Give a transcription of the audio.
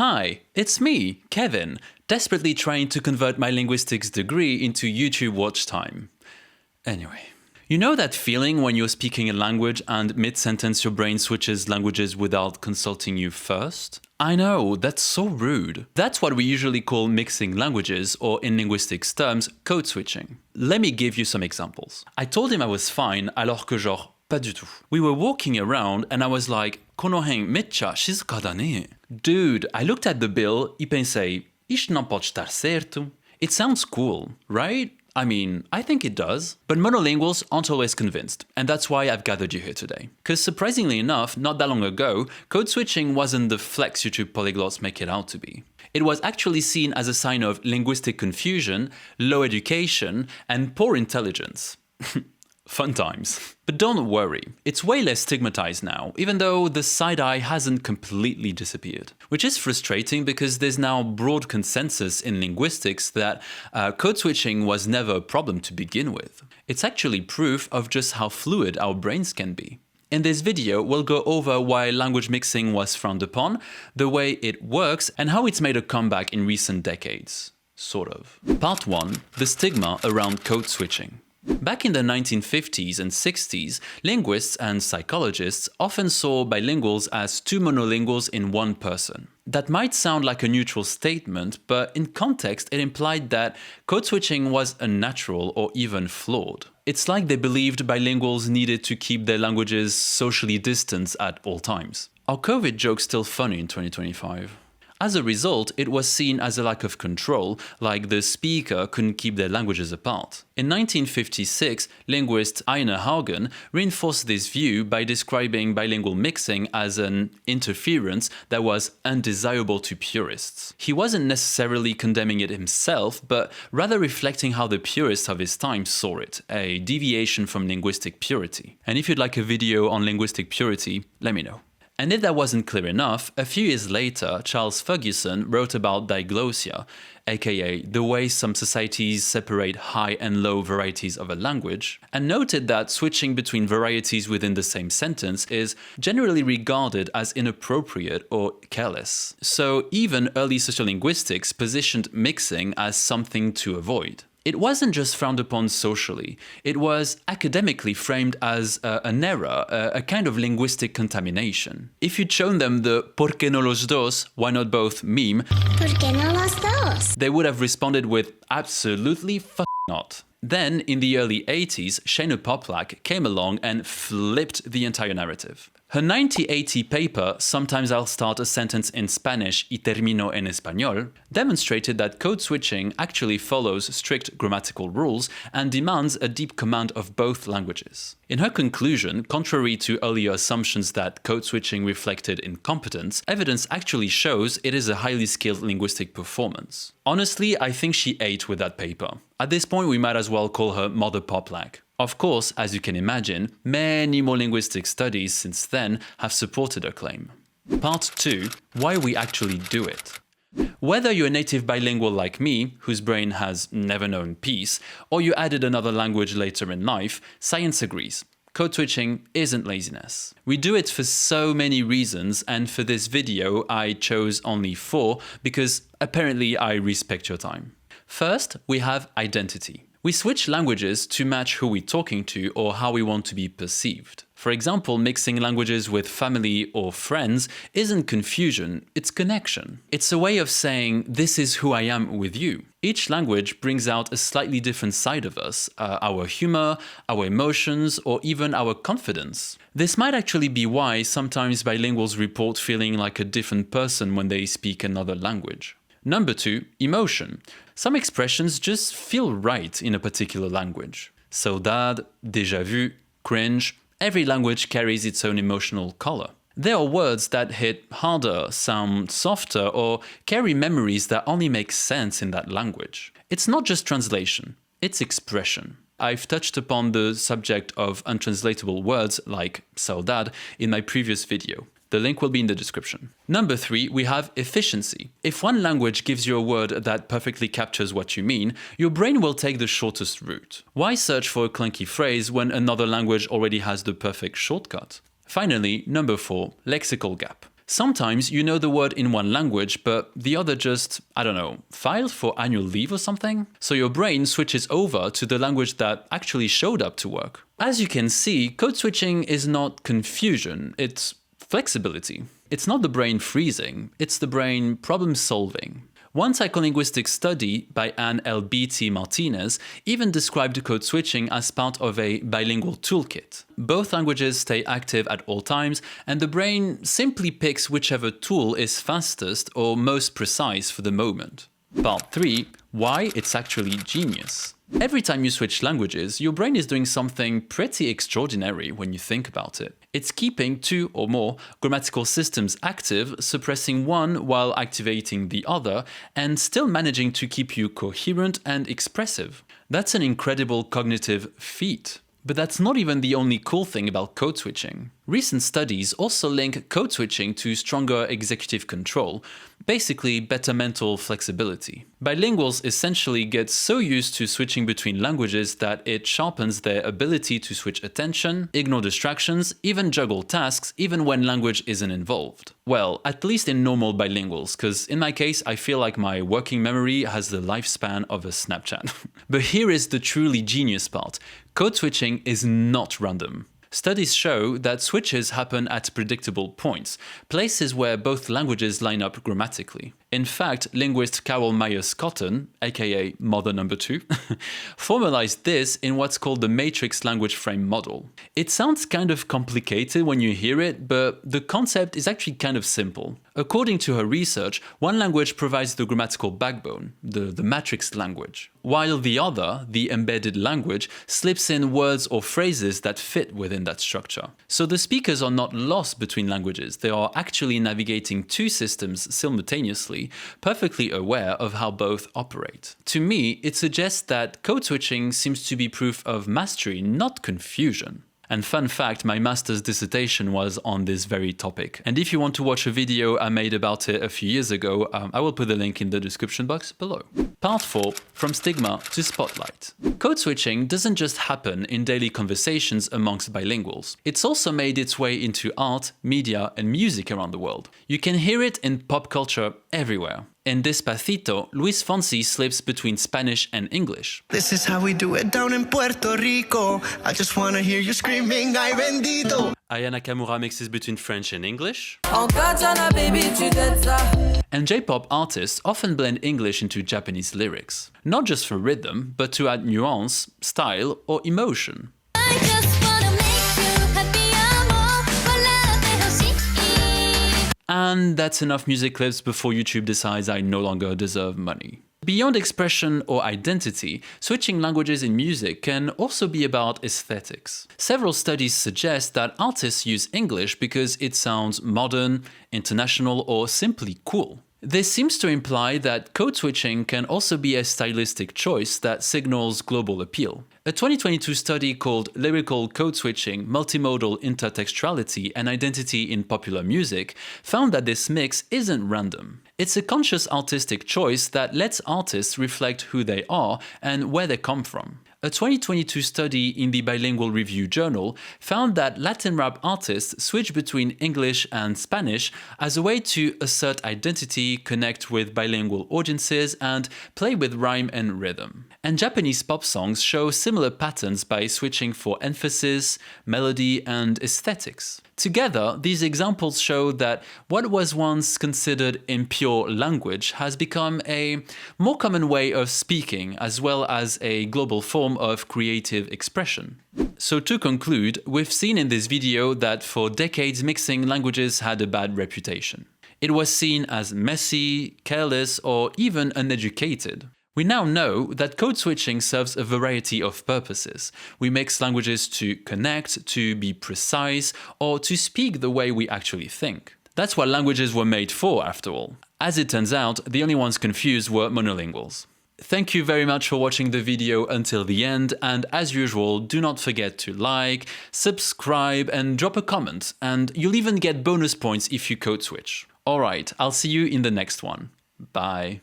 Hi, it's me, Kevin, desperately trying to convert my linguistics degree into YouTube watch time. Anyway. You know that feeling when you're speaking a language and mid-sentence your brain switches languages without consulting you first? I know, that's so rude. That's what we usually call mixing languages, or in linguistics terms, code switching. Let me give you some examples. I told him I was fine, alors que genre, pas du tout. We were walking around and I was like, konohen mecha shizuka da ne. Dude, I looked at the bill e pensei, isto não pode estar certo. It sounds cool, right? I mean, I think it does. But monolinguals aren't always convinced, and that's why I've gathered you here today. Because surprisingly enough, not that long ago, code switching wasn't the flex YouTube polyglots make it out to be. It was actually seen as a sign of linguistic confusion, low education, and poor intelligence. Fun times. But don't worry, it's way less stigmatized now, even though the side-eye hasn't completely disappeared. Which is frustrating because there's now broad consensus in linguistics that code switching was never a problem to begin with. It's actually proof of just how fluid our brains can be. In this video, we'll go over why language mixing was frowned upon, the way it works, and how it's made a comeback in recent decades. Sort of. Part 1. The stigma around code switching. Back in the 1950s and 60s, linguists and psychologists often saw bilinguals as two monolinguals in one person. That might sound like a neutral statement, but in context it implied that code switching was unnatural or even flawed. It's like they believed bilinguals needed to keep their languages socially distanced at all times. Are COVID jokes still funny in 2025? As a result, it was seen as a lack of control, like the speaker couldn't keep their languages apart. In 1956, linguist Einar Haugen reinforced this view by describing bilingual mixing as an interference that was undesirable to purists. He wasn't necessarily condemning it himself, but rather reflecting how the purists of his time saw it, a deviation from linguistic purity. And if you'd like a video on linguistic purity, let me know. And if that wasn't clear enough, a few years later, Charles Ferguson wrote about Diglossia, aka the way some societies separate high and low varieties of a language, and noted that switching between varieties within the same sentence is generally regarded as inappropriate or careless. So even early sociolinguistics positioned mixing as something to avoid. It wasn't just frowned upon socially, it was academically framed as an error, a kind of linguistic contamination. If you'd shown them the ¿Por qué no los dos? Why not both meme, ¿Por qué no los dos? They would have responded with absolutely not. Then, in the early 80s, Shana Poplack came along and flipped the entire narrative. Her 1980 paper, Sometimes I'll Start a Sentence in Spanish y termino en español, demonstrated that code switching actually follows strict grammatical rules and demands a deep command of both languages. In her conclusion, contrary to earlier assumptions that code switching reflected incompetence, evidence actually shows it is a highly skilled linguistic performance. Honestly, I think she ate with that paper. At this point, we might as well call her Mother Poplack. Of course, as you can imagine, many more linguistic studies since then have supported her claim. Part 2. Why we actually do it. Whether you're a native bilingual like me, whose brain has never known peace, or you added another language later in life, science agrees. Code switching isn't laziness. We do it for so many reasons, and for this video I chose only 4 because apparently I respect your time. First, we have identity. We switch languages to match who we're talking to or how we want to be perceived. For example, mixing languages with family or friends isn't confusion, it's connection. It's a way of saying, this is who I am with you. Each language brings out a slightly different side of us, our humor, our emotions, or even our confidence. This might actually be why sometimes bilinguals report feeling like a different person when they speak another language. Number 2, emotion. Some expressions just feel right in a particular language. Saudade, déjà vu, cringe. Every language carries its own emotional color. There are words that hit harder, sound softer, or carry memories that only make sense in that language. It's not just translation, it's expression. I've touched upon the subject of untranslatable words like saudade in my previous video. The link will be in the description. Number 3, we have efficiency. If one language gives you a word that perfectly captures what you mean, your brain will take the shortest route. Why search for a clunky phrase when another language already has the perfect shortcut? Finally, number 4, lexical gap. Sometimes you know the word in one language, but the other just, I don't know, filed for annual leave or something? So your brain switches over to the language that actually showed up to work. As you can see, code switching is not confusion, it's flexibility. It's not the brain freezing, it's the brain problem solving. One psycholinguistic study by Anne L.B.T. Martinez even described code switching as part of a bilingual toolkit. Both languages stay active at all times, and the brain simply picks whichever tool is fastest or most precise for the moment. Part 3. Why it's actually genius. Every time you switch languages, your brain is doing something pretty extraordinary when you think about it. It's keeping 2 or more grammatical systems active, suppressing one while activating the other, and still managing to keep you coherent and expressive. That's an incredible cognitive feat. But that's not even the only cool thing about code switching. Recent studies also link code switching to stronger executive control, basically better mental flexibility. Bilinguals essentially get so used to switching between languages that it sharpens their ability to switch attention, ignore distractions, even juggle tasks, even when language isn't involved. Well, at least in normal bilinguals, because in my case, I feel like my working memory has the lifespan of a Snapchat. But here is the truly genius part. Code switching is not random. Studies show that switches happen at predictable points, places where both languages line up grammatically. In fact, linguist Carol Myers-Cotton, aka Mother Number 2, formalized this in what's called the matrix language frame model. It sounds kind of complicated when you hear it, but the concept is actually kind of simple. According to her research, one language provides the grammatical backbone, the matrix language, while the other, the embedded language, slips in words or phrases that fit within that structure. So the speakers are not lost between languages, they are actually navigating 2 systems simultaneously, perfectly aware of how both operate. To me, it suggests that code switching seems to be proof of mastery, not confusion. And fun fact, my master's dissertation was on this very topic. And if you want to watch a video I made about it a few years ago, I will put the link in the description box below. Part 4. From stigma to spotlight. Code switching doesn't just happen in daily conversations amongst bilinguals. It's also made its way into art, media, and music around the world. You can hear it in pop culture everywhere. In Despacito, Luis Fonsi slips between Spanish and English. This is how we do it down in Puerto Rico. I just wanna hear you screaming, ay bendito. Aya Nakamura mixes between French and English. And J-pop artists often blend English into Japanese lyrics. Not just for rhythm, but to add nuance, style, or emotion. I just wanna make you happy, And that's enough music clips before YouTube decides I no longer deserve money. Beyond expression or identity, switching languages in music can also be about aesthetics. Several studies suggest that artists use English because it sounds modern, international, or simply cool. This seems to imply that code switching can also be a stylistic choice that signals global appeal. A 2022 study called Lyrical Code Switching, Multimodal Intertextuality and Identity in Popular Music found that this mix isn't random. It's a conscious artistic choice that lets artists reflect who they are and where they come from. A 2022 study in the Bilingual Review journal found that Latin rap artists switch between English and Spanish as a way to assert identity, connect with bilingual audiences, and play with rhyme and rhythm. And Japanese pop songs show similar patterns by switching for emphasis, melody, and aesthetics. Together, these examples show that what was once considered impure language has become a more common way of speaking, as well as a global form of creative expression. So to conclude, we've seen in this video that for decades mixing languages had a bad reputation. It was seen as messy, careless, or even uneducated. We now know that code switching serves a variety of purposes. We mix languages to connect, to be precise, or to speak the way we actually think. That's what languages were made for, after all. As it turns out, the only ones confused were monolinguals. Thank you very much for watching the video until the end, and as usual, do not forget to like, subscribe, and drop a comment, and you'll even get bonus points if you code switch. Alright, I'll see you in the next one. Bye.